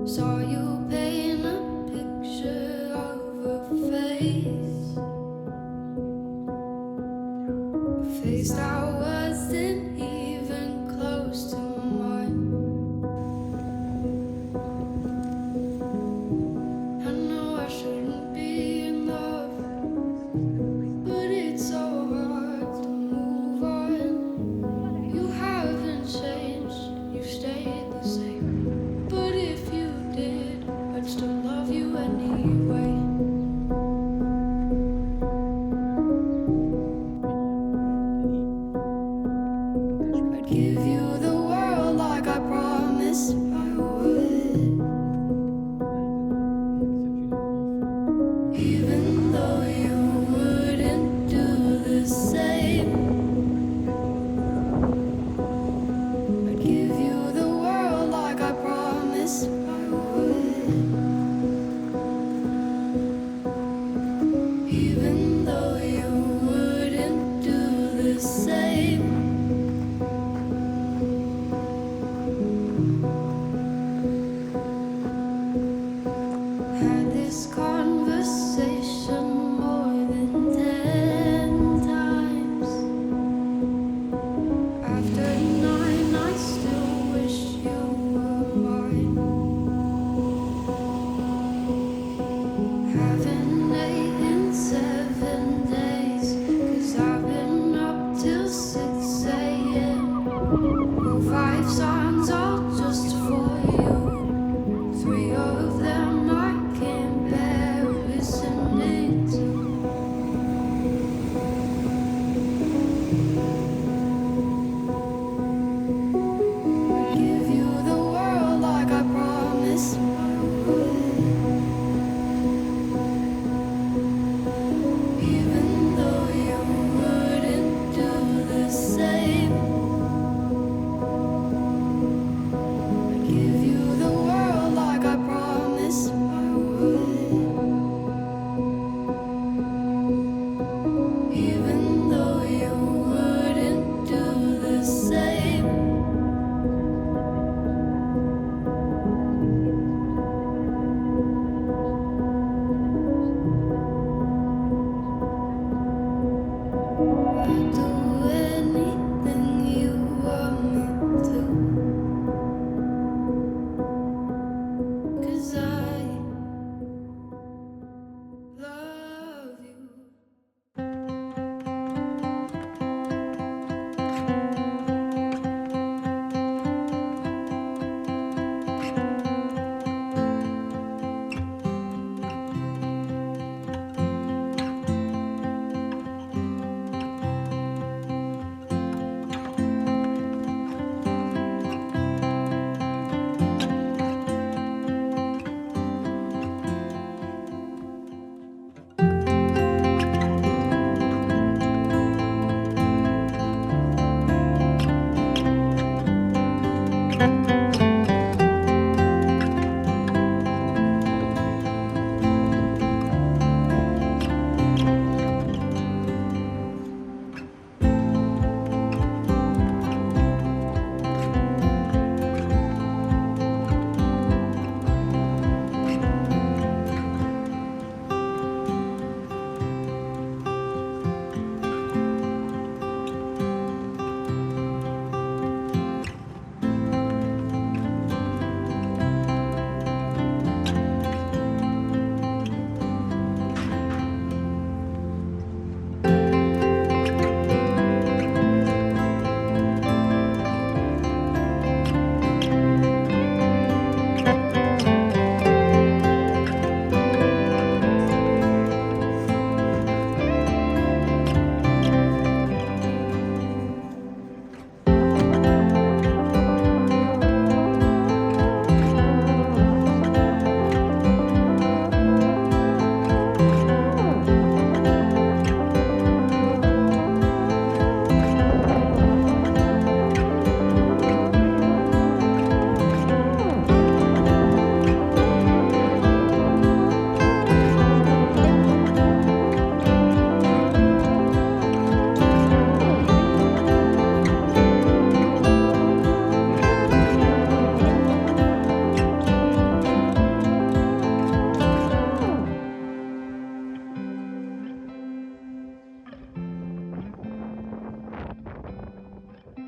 Saw you paint a picture of a face that wasn't even close to mine. I know I shouldn't be in love, but it's so hard to move on. You haven't changed, you stayed the same. But if you did, I'd still love you anyway. I'd give you the world like I promised I would, even though you wouldn't do the same. I'd give you the world like I promised I would, even though you wouldn't do the same. Had this conversation more than 10 times. After 9, I still wish you were mine. Haven't ate in 7 days, 'cause I've been up till 6 a.m. 5 songs all just for you. 3 of them I can't bear listening to. I'd give you the world like I promised I would, even though you wouldn't do the same. I'd give you the world like I promised I would, even though you wouldn't do the same. I'd do anything you want me to, 'cause I love you.